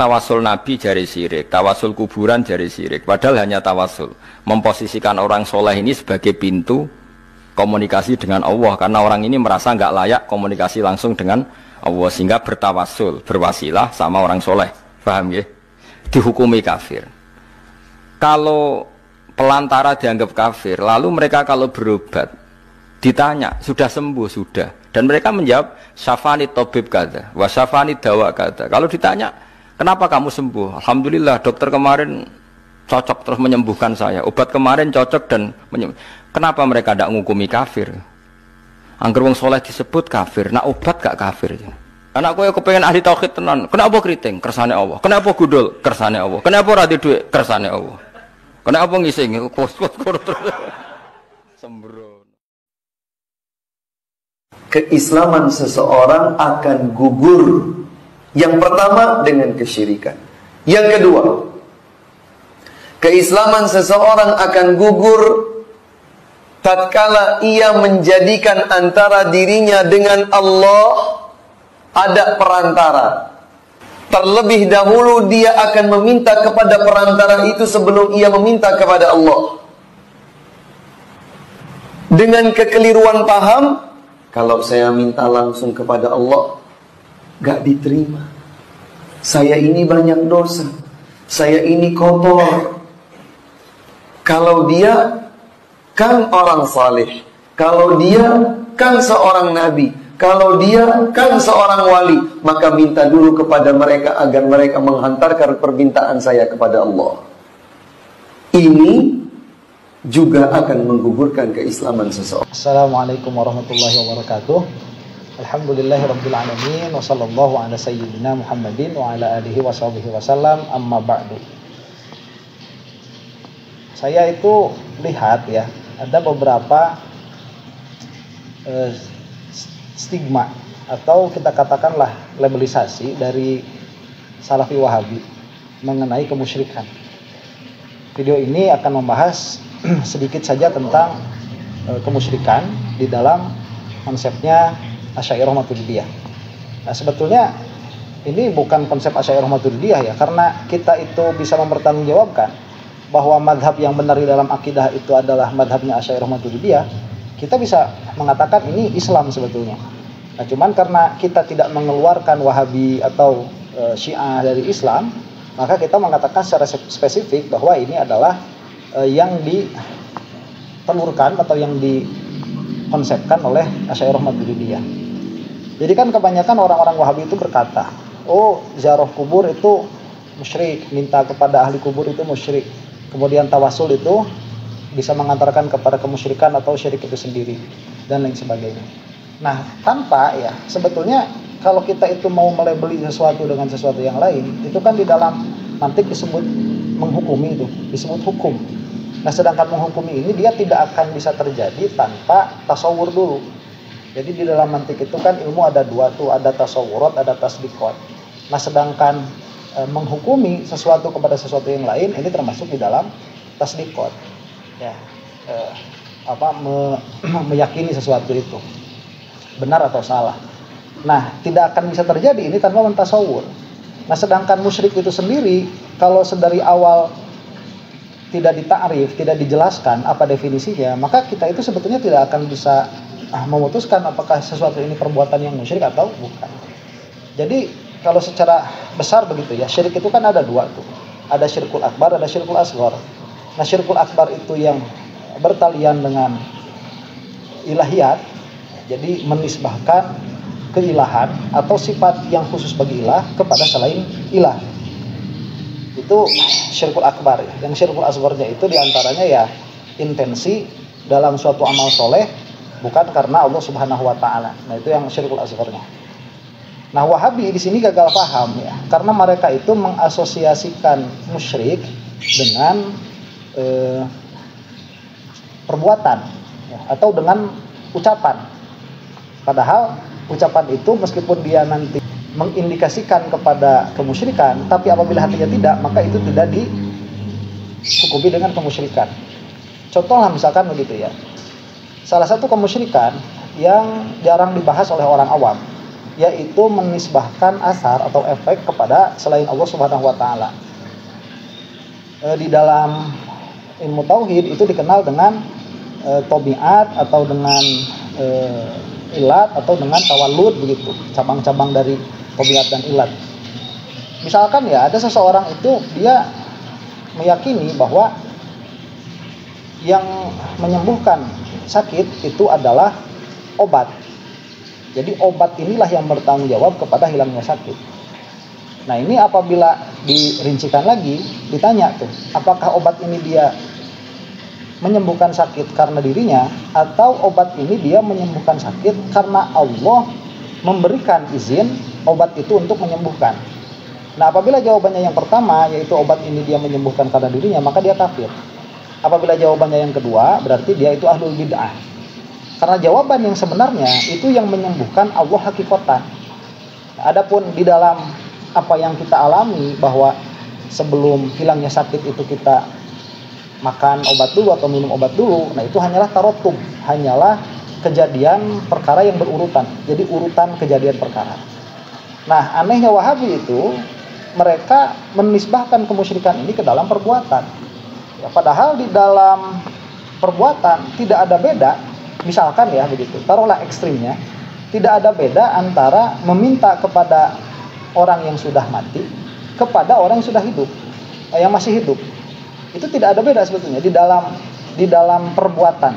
tawasul Nabi jari syirik, tawasul kuburan jari syirik. Padahal hanya tawasul. Memposisikan orang soleh ini sebagai pintu komunikasi dengan Allah. Karena orang ini merasa nggak layak komunikasi langsung dengan Allah. Sehingga bertawasul, berwasilah sama orang soleh. Paham ya? Dihukumi kafir. Kalau pelantara dianggap kafir, lalu mereka kalau berobat, ditanya, sudah sembuh? Sudah. Dan mereka menjawab, syafani tobib kata, wa syafani dawa kata. Kalau ditanya, kenapa kamu sembuh? Alhamdulillah, dokter kemarin cocok terus menyembuhkan saya. Obat kemarin cocok dan menyembuhkan. Kenapa mereka tidak menghukumi kafir? Angger wong soleh disebut kafir, nak obat gak kafir. Anakku yang kepengen ahli tauhid tenan, kenapa keriting? Kersane Allah. Kenapa gudul? Kersane Allah. Kenapa rati duit? Kersane Allah. Kenapa ngising? Sembrono. Keislaman seseorang akan gugur. Yang pertama dengan kesyirikan. Yang kedua, keislaman seseorang akan gugur tatkala ia menjadikan antara dirinya dengan Allah ada perantara. Terlebih dahulu dia akan meminta kepada perantara itu sebelum ia meminta kepada Allah. Dengan kekeliruan paham, kalau saya minta langsung kepada Allah, gak diterima. Saya ini banyak dosa. Saya ini kotor. Kalau dia kan orang saleh. Kalau dia kan seorang nabi. Kalau dia kan seorang wali. Maka minta dulu kepada mereka agar mereka menghantarkan permintaan saya kepada Allah. Ini juga akan menggugurkan keislaman seseorang. Assalamualaikum warahmatullahi wabarakatuh. Alhamdulillahirabbil alamin wa sallallahu ala sayyidina Muhammadin wa ala alihi washabihi wasallam, amma ba'du. Saya itu lihat ya, ada beberapa stigma atau kita katakanlah labelisasi dari Salafi Wahabi mengenai kemusyrikan. Video ini akan membahas sedikit saja tentang kemusyrikan di dalam konsepnya Asy'ariyah Maturidiyah. Nah, sebetulnya ini bukan konsep Asy'ariyah Maturidiyah ya, karena kita itu bisa mempertanggungjawabkan bahwa madhab yang benar di dalam akidah itu adalah madhabnya Asy'ariyah Maturidiyah. Kita bisa mengatakan ini Islam sebetulnya. Nah, cuman karena kita tidak mengeluarkan Wahabi atau Syiah dari Islam, maka kita mengatakan secara spesifik bahwa ini adalah yang ditelurkan atau yang dikonsepkan oleh Asy'ariyah Maturidiyah. Jadi kan kebanyakan orang-orang Wahabi itu berkata, oh ziarah kubur itu musyrik, minta kepada ahli kubur itu musyrik. Kemudian tawasul itu bisa mengantarkan kepada kemusyrikan atau syirik itu sendiri dan lain sebagainya. Nah, tanpa ya sebetulnya kalau kita itu mau melabeli sesuatu dengan sesuatu yang lain, itu kan di dalam mantik disebut menghukumi, itu disebut hukum. Nah, sedangkan menghukumi ini dia tidak akan bisa terjadi tanpa tasawur dulu. Jadi di dalam mantik itu kan ilmu ada dua tuh, ada tasawurat, ada tasdiqat. Nah, sedangkan menghukumi sesuatu kepada sesuatu yang lain ini termasuk di dalam tasdiqat. Ya, meyakini sesuatu itu benar atau salah. Nah, tidak akan bisa terjadi ini tanpa mentasawur. Nah, sedangkan musyrik itu sendiri kalau sedari awal tidak ditakrif, tidak dijelaskan apa definisinya, maka kita itu sebetulnya tidak akan bisa memutuskan apakah sesuatu ini perbuatan yang musyrik atau bukan. Jadi kalau secara besar begitu ya, syirik itu kan ada dua tuh. Ada syirkul akbar, ada syirkul asghar. Nah, syirkul akbar itu yang bertalian dengan ilahiyat, jadi menisbahkan keilahan atau sifat yang khusus bagi ilah kepada selain ilah. Itu syirkul akbar ya. Yang syirkul asgharnya itu diantaranya ya intensi dalam suatu amal soleh bukan karena Allah Subhanahu wa taala. Nah, itu yang syirkul asgharnya. Nah, Wahabi di sini gagal paham ya, karena mereka itu mengasosiasikan musyrik dengan perbuatan ya, atau dengan ucapan. Padahal ucapan itu meskipun dia nanti mengindikasikan kepada kemusyrikan, tapi apabila hatinya tidak, maka itu tidak dihukumi dengan kemusyrikan. Contohlah misalkan begitu ya. Salah satu kemusyrikan yang jarang dibahas oleh orang awam yaitu menisbahkan asar atau efek kepada selain Allah Subhanahu wa taala. Di dalam ilmu tauhid itu dikenal dengan tabiat atau dengan ilat atau dengan tawallud begitu, cabang-cabang dari tabiat dan ilat. Misalkan ya ada seseorang itu dia meyakini bahwa yang menyembuhkan sakit itu adalah obat. Jadi obat inilah yang bertanggung jawab kepada hilangnya sakit. Nah ini apabila dirincikan lagi, ditanya tuh, apakah obat ini dia menyembuhkan sakit karena dirinya, atau obat ini dia menyembuhkan sakit karena Allah memberikan izin obat itu untuk menyembuhkan. Nah apabila jawabannya yang pertama, yaitu obat ini dia menyembuhkan karena dirinya, maka dia kafir. Apabila jawabannya yang kedua, berarti dia itu ahlul bid'ah. Karena jawaban yang sebenarnya itu yang menyembuhkan Allah hakikatan. Nah, adapun di dalam apa yang kita alami bahwa sebelum hilangnya sakit itu kita makan obat dulu atau minum obat dulu, nah itu hanyalah tarotub, hanyalah kejadian perkara yang berurutan. Jadi urutan kejadian perkara. Nah anehnya Wahabi itu mereka menisbahkan kemusyrikan ini ke dalam perbuatan. Ya, padahal di dalam perbuatan tidak ada beda. Misalkan ya begitu, taruhlah ekstrimnya, tidak ada beda antara meminta kepada orang yang sudah mati kepada orang yang sudah hidup, yang masih hidup. Itu tidak ada beda sebetulnya di dalam perbuatan.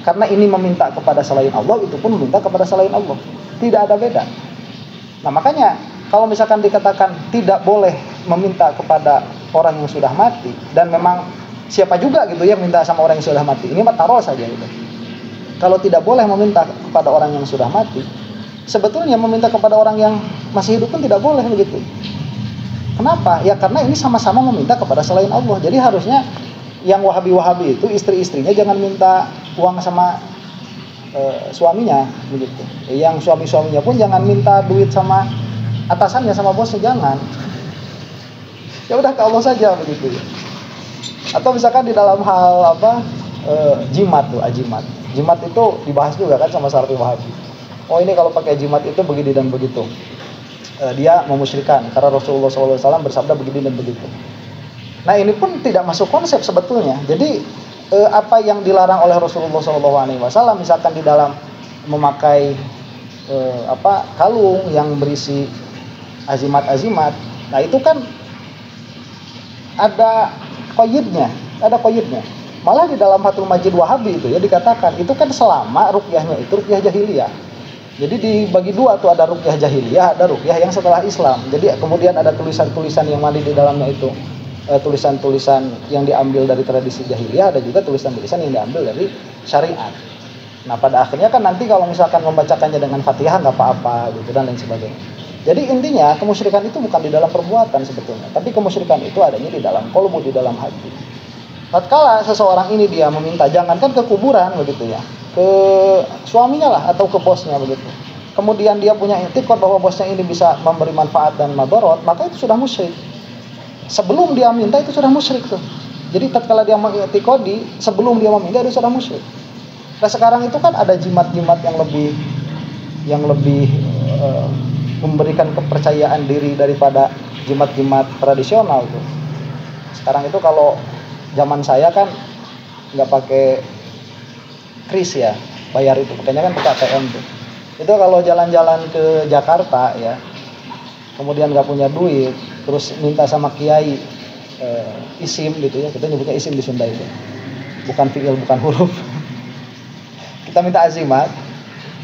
Karena ini meminta kepada selain Allah, itu pun meminta kepada selain Allah. Tidak ada beda. Nah makanya kalau misalkan dikatakan tidak boleh meminta kepada orang yang sudah mati, dan memang siapa juga gitu yang minta sama orang yang sudah mati, ini mah taruh saja gitu. Kalau tidak boleh meminta kepada orang yang sudah mati, sebetulnya meminta kepada orang yang masih hidup pun tidak boleh begitu. Kenapa? Ya karena ini sama-sama meminta kepada selain Allah. Jadi harusnya yang Wahabi-Wahabi itu istri-istrinya jangan minta uang sama suaminya begitu. Yang suami-suaminya pun jangan minta duit sama atasannya, sama bosnya, jangan. Ya udah ke Allah saja begitu. Atau misalkan di dalam hal jimat tuh, ajimat. Jimat itu dibahas juga kan sama Salafi Wahabi. Oh ini kalau pakai jimat itu begini dan begitu. Dia memusyrikan karena Rasulullah SAW bersabda begini dan begitu. Nah ini pun tidak masuk konsep sebetulnya. Jadi apa yang dilarang oleh Rasulullah SAW, misalkan di dalam memakai kalung yang berisi azimat-azimat, nah itu kan ada qayyidnya, Malah di dalam Fathul Majid Wahabi itu ya dikatakan itu kan selama ruqyahnya itu ruqyah jahiliyah. Jadi dibagi dua tuh, ada ruqyah jahiliyah, ada ruqyah yang setelah Islam. Jadi kemudian ada tulisan-tulisan yang mandi di dalamnya itu tulisan-tulisan yang diambil dari tradisi jahiliyah, ada juga tulisan-tulisan yang diambil dari syariat. Nah pada akhirnya kan nanti kalau misalkan membacakannya dengan Fatihah nggak apa-apa gitu dan lain sebagainya. Jadi intinya kemusyrikan itu bukan di dalam perbuatan sebetulnya, tapi kemusyrikan itu adanya di dalam qalbu, di dalam hati. Tatkala seseorang ini dia meminta, jangankan ke kuburan begitu ya, ke suaminya lah atau ke bosnya begitu. Kemudian dia punya i'tiqad bahwa bosnya ini bisa memberi manfaat dan madarat, maka itu sudah musyrik. Sebelum dia minta itu sudah musyrik tuh. Jadi tatkala dia mengi'tiqadi, sebelum dia meminta itu sudah musyrik. Nah sekarang itu kan ada jimat-jimat yang lebih memberikan kepercayaan diri daripada jimat-jimat tradisional tuh. Sekarang itu kalau zaman saya kan nggak pakai kris ya, bayar itu, pakainya kan pakai ATM tuh. Itu kalau jalan-jalan ke Jakarta ya, kemudian nggak punya duit, terus minta sama kiai isim gitu ya, kita nyebutnya isim di Sunda itu, bukan fiil, bukan huruf. Kita minta azimat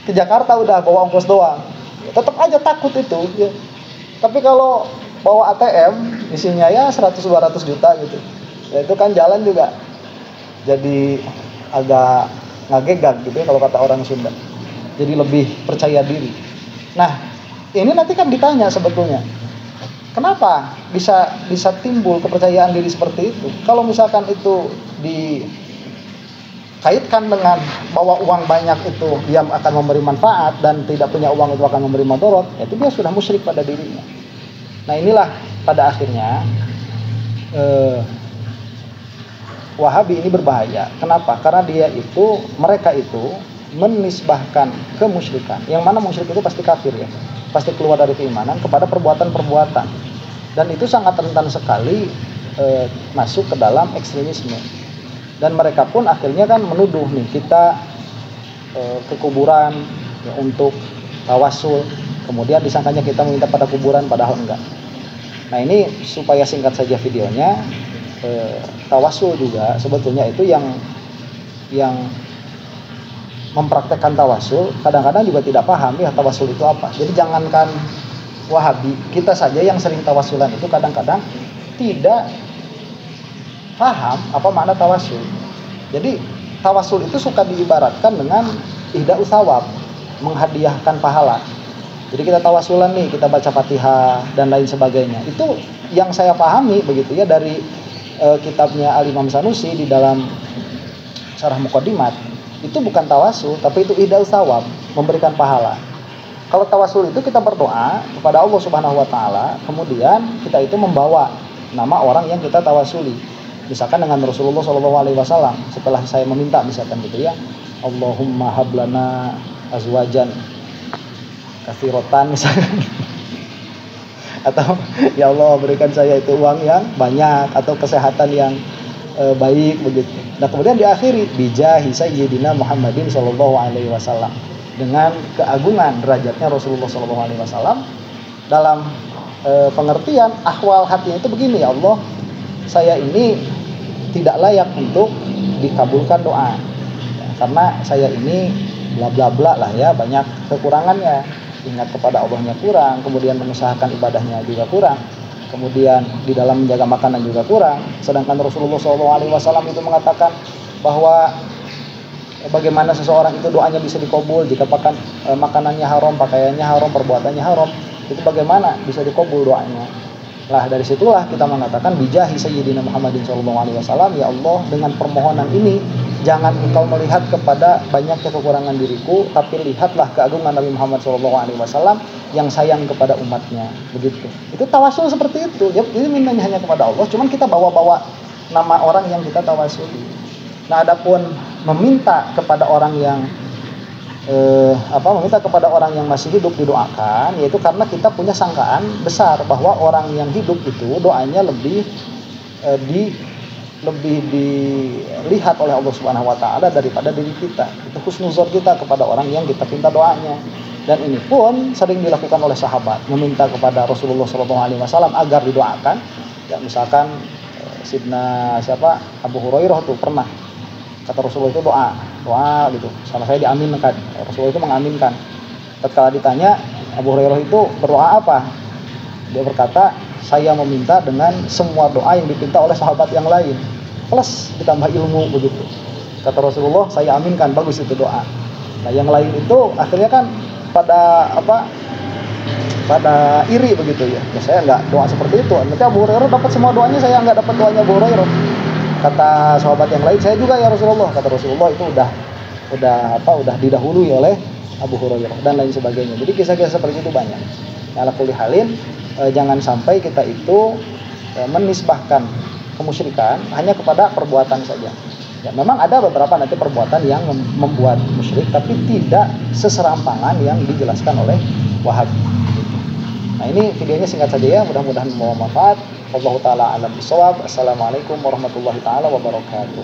ke Jakarta udah bawa ongkos doang, tetap aja takut itu ya. Tapi kalau bawa ATM isinya ya 100-200 juta gitu, ya itu kan jalan juga jadi agak ngagegag gitu ya kalau kata orang Sunda, jadi lebih percaya diri. Nah ini nanti kan ditanya sebetulnya kenapa bisa timbul kepercayaan diri seperti itu. Kalau misalkan itu dikaitkan dengan bahwa uang banyak itu dia akan memberi manfaat dan tidak punya uang itu akan memberi madarat, itu dia sudah musyrik pada dirinya. Nah inilah pada akhirnya Wahabi ini berbahaya. Kenapa? Karena mereka itu menisbahkan kemusyrikan, yang mana musyrik itu pasti kafir ya, pasti keluar dari keimanan, kepada perbuatan-perbuatan, dan itu sangat rentan sekali masuk ke dalam ekstremisme. Dan mereka pun akhirnya kan menuduh nih kita ke kuburan ya, untuk tawasul, kemudian disangkanya kita meminta pada kuburan padahal enggak. Nah ini supaya singkat saja videonya, tawasul juga sebetulnya itu yang mempraktekkan tawasul kadang-kadang juga tidak paham ya tawasul itu apa. Jadi jangankan Wahabi, kita saja yang sering tawasulan itu kadang-kadang tidak paham apa makna tawasul. Jadi tawasul itu suka diibaratkan dengan ihda'us tsawab, menghadiahkan pahala. Jadi kita tawasulan nih, kita baca Fatihah dan lain sebagainya. Itu yang saya pahami begitu ya dari kitabnya Al-Imam Sanusi di dalam Syarah Muqaddimat. Itu bukan tawasul, tapi itu ihda'us tsawab, memberikan pahala. Kalau tawasul itu kita berdoa kepada Allah Subhanahu wa taala, kemudian kita itu membawa nama orang yang kita tawasuli. Misalkan dengan Rasulullah SAW, setelah saya meminta misalkan gitu ya, Allahumma hablana azwajan katsirotan misalkan. Atau ya Allah berikan saya itu uang yang banyak atau kesehatan yang baik begitu. Nah kemudian diakhiri bijahi sayyidina Muhammadin sallallahu alaihi wasallam, dengan keagungan derajatnya Rasulullah sallallahu alaihi wasallam. Dalam pengertian ahwal hatinya itu begini, ya Allah, saya ini tidak layak untuk dikabulkan doa ya, karena saya ini bla bla bla lah ya, banyak kekurangannya, ingat kepada Allahnya kurang, kemudian mengusahakan ibadahnya juga kurang, kemudian di dalam menjaga makanan juga kurang. Sedangkan Rasulullah SAW itu mengatakan bahwa bagaimana seseorang itu doanya bisa dikabul jika makanannya haram, pakaiannya haram, perbuatannya haram, itu bagaimana bisa dikabul doanya. Lah dari situlah kita mengatakan bijahi sayyidina Muhammadin SAW, ya Allah dengan permohonan ini jangan engkau melihat kepada banyaknya kekurangan diriku, tapi lihatlah keagungan Nabi Muhammad SAW yang sayang kepada umatnya. Begitu. Itu tawasul seperti itu. Ya, ini mintanya hanya kepada Allah, cuman kita bawa-bawa nama orang yang kita tawasuli. Nah, adapun meminta kepada orang yang meminta kepada orang yang masih hidup didoakan, yaitu karena kita punya sangkaan besar bahwa orang yang hidup itu doanya lebih dilihat oleh Allah Subhanahu wa taala daripada diri kita. Itu husnuzon kita kepada orang yang kita minta doanya. Dan ini pun sering dilakukan oleh sahabat, meminta kepada Rasulullah SAW agar didoakan. Ya, misalkan Sidna Abu Hurairah tuh pernah kata Rasulullah itu doa gitu, sama saya diaminkan. Rasulullah itu mengaminkan. Tatkala ditanya Abu Hurairah itu berdoa apa, dia berkata, saya meminta dengan semua doa yang dipinta oleh sahabat yang lain plus ditambah ilmu begitu. Kata Rasulullah, saya aminkan, bagus itu doa. Nah yang lain itu akhirnya kan pada iri begitu ya. Saya nggak doa seperti itu. Nanti Abu Hurairah dapat semua doanya, saya nggak dapat doanya Abu Hurairah. Kata sahabat yang lain, saya juga ya Rasulullah. Kata Rasulullah itu udah didahului oleh Abu Hurairah dan lain sebagainya. Jadi kisah-kisah seperti itu banyak. Ala kulli halin, jangan sampai kita itu menisbahkan kemusyrikan hanya kepada perbuatan saja. Ya, memang ada beberapa nanti perbuatan yang membuat musyrik, tapi tidak seserampangan yang dijelaskan oleh Wahabi. Nah ini videonya singkat saja ya, mudah-mudahan membawa manfaat. Wallahu ta'ala alam bisawab. Assalamualaikum warahmatullahi ta'ala wabarakatuh.